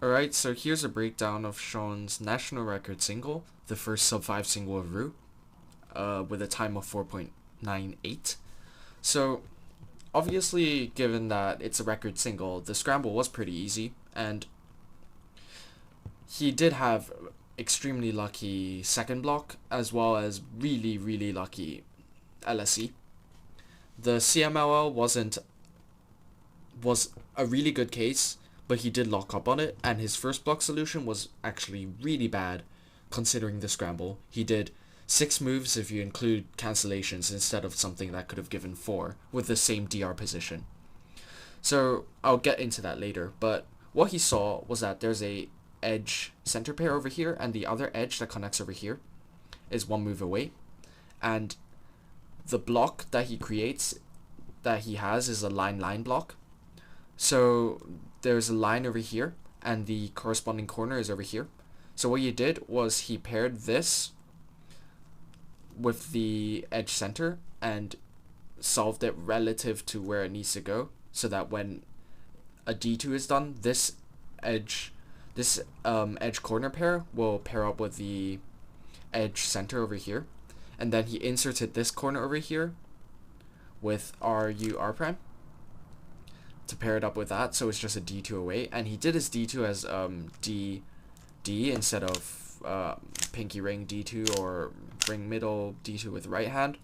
Alright, so here's a breakdown of Sean's national record single, the first sub-5 single of Roux, with a time of 4.98. So, obviously, given that it's a record single, the scramble was pretty easy, and he did have extremely lucky second block, as well as really, really lucky LSE. The CMLL was a really good case, but he did lock up on it, and his first block solution was actually really bad considering the scramble. He did 6 moves if you include cancellations instead of something that could have given 4 with the same DR position. So I'll get into that later, but what he saw was that there's a edge center pair over here, and the other edge that connects over here is 1 move away, and the block that he creates, that he has, is a line block. So there's a line over here, and the corresponding corner is over here. So what he did was he paired this with the edge center and solved it relative to where it needs to go, so that when a D2 is done, this edge corner pair will pair up with the edge center over here, and then he inserted this corner over here with RU R prime to pair it up with that, so it's just a D2 away, and he did his D2 as D instead of pinky ring D2 or ring middle D2 with right hand,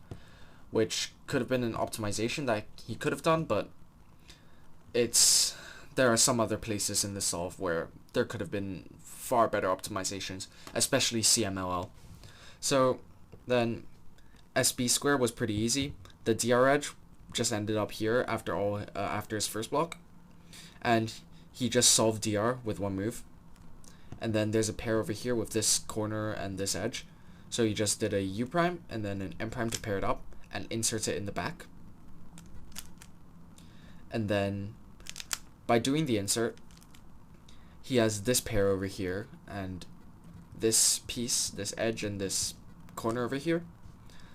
which could have been an optimization that he could have done, but there are some other places in the solve where there could have been far better optimizations, especially CMLL. So then SBSquare was pretty easy. The DR edge just ended up here after his first block, and he just solved DR with 1 move. And then there's a pair over here with this corner and this edge, so he just did a U prime and then an M prime to pair it up and insert it in the back. And then by doing the insert, he has this pair over here and this piece, this edge and this corner over here,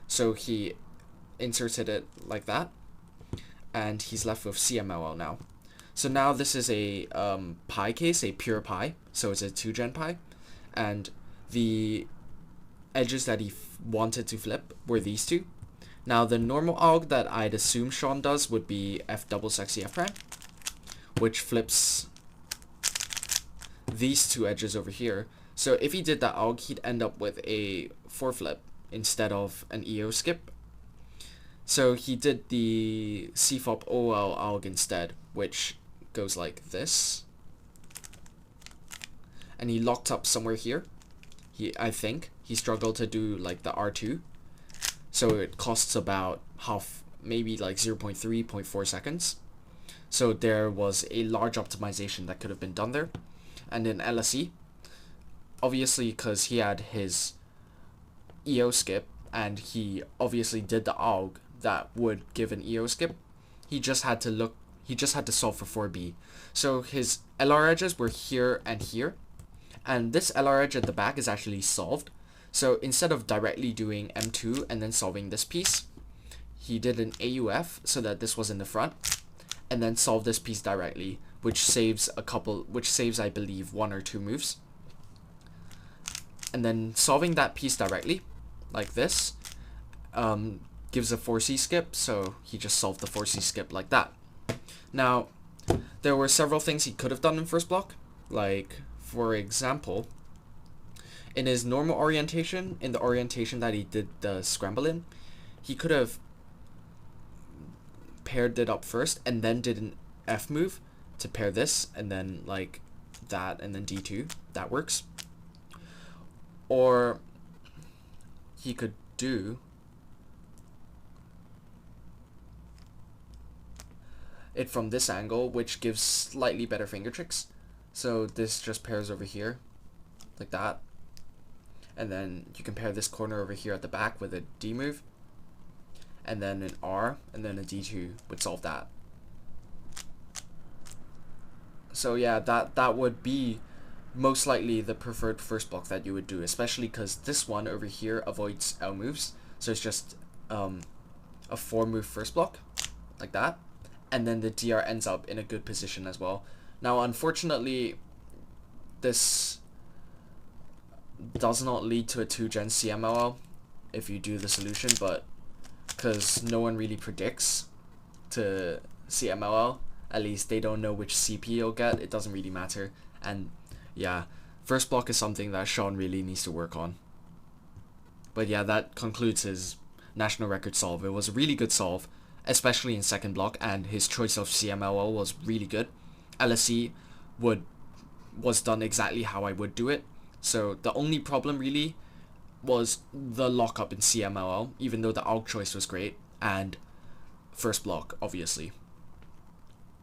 so he inserted it like that, and he's left with CMLL now. So now this is a pi case, a pure pi, so it's a 2-gen pi, and the edges that he wanted to flip were these two. Now the normal alg that I'd assume Sean does would be F double sexy F prime, which flips these two edges over here. So if he did that alg, he'd end up with a 4 flip instead of an EO skip. So he did the CFOP OL alg instead, which goes like this, and he locked up somewhere here. I think he struggled to do like the R2, so it costs about half, maybe like 0.3-0.4 seconds. So there was a large optimization that could have been done there. And in LSE, obviously because he had his EO skip and he obviously did the AUG that would give an EO skip, he just had to solve for 4B. So his LR edges were here and here, and this LR edge at the back is actually solved. So instead of directly doing M2 and then solving this piece, he did an AUF so that this was in the front, and then solved this piece directly, which saves I believe 1 or 2 moves. And then solving that piece directly, like this, gives a 4C skip, so he just solved the 4C skip like that. Now, there were several things he could have done in first block, like, for example, in his normal orientation, in the orientation that he did the scramble in, he could have paired it up first and then did an F move to pair this, and then like that, and then D2. That works. Or he could do it from this angle, which gives slightly better finger tricks. So this just pairs over here like that, and then you can pair this corner over here at the back with a D move, and then an R, and then a D2 would solve that. So yeah, that would be most likely the preferred first block that you would do, especially because this one over here avoids L moves, so it's just a 4 move first block like that, and then the DR ends up in a good position as well. Now unfortunately, this does not lead to a 2-gen CMLL if you do the solution, but because no one really predicts to CMLL, at least they don't know which CP you'll get, it doesn't really matter. And yeah, first block is something that Sean really needs to work on. But yeah, that concludes his national record solve. It was a really good solve, especially in second block, and his choice of CMLL was really good. LSE was done exactly how I would do it. So the only problem really was the lockup in CMLL, even though the AUG choice was great, and first block, obviously.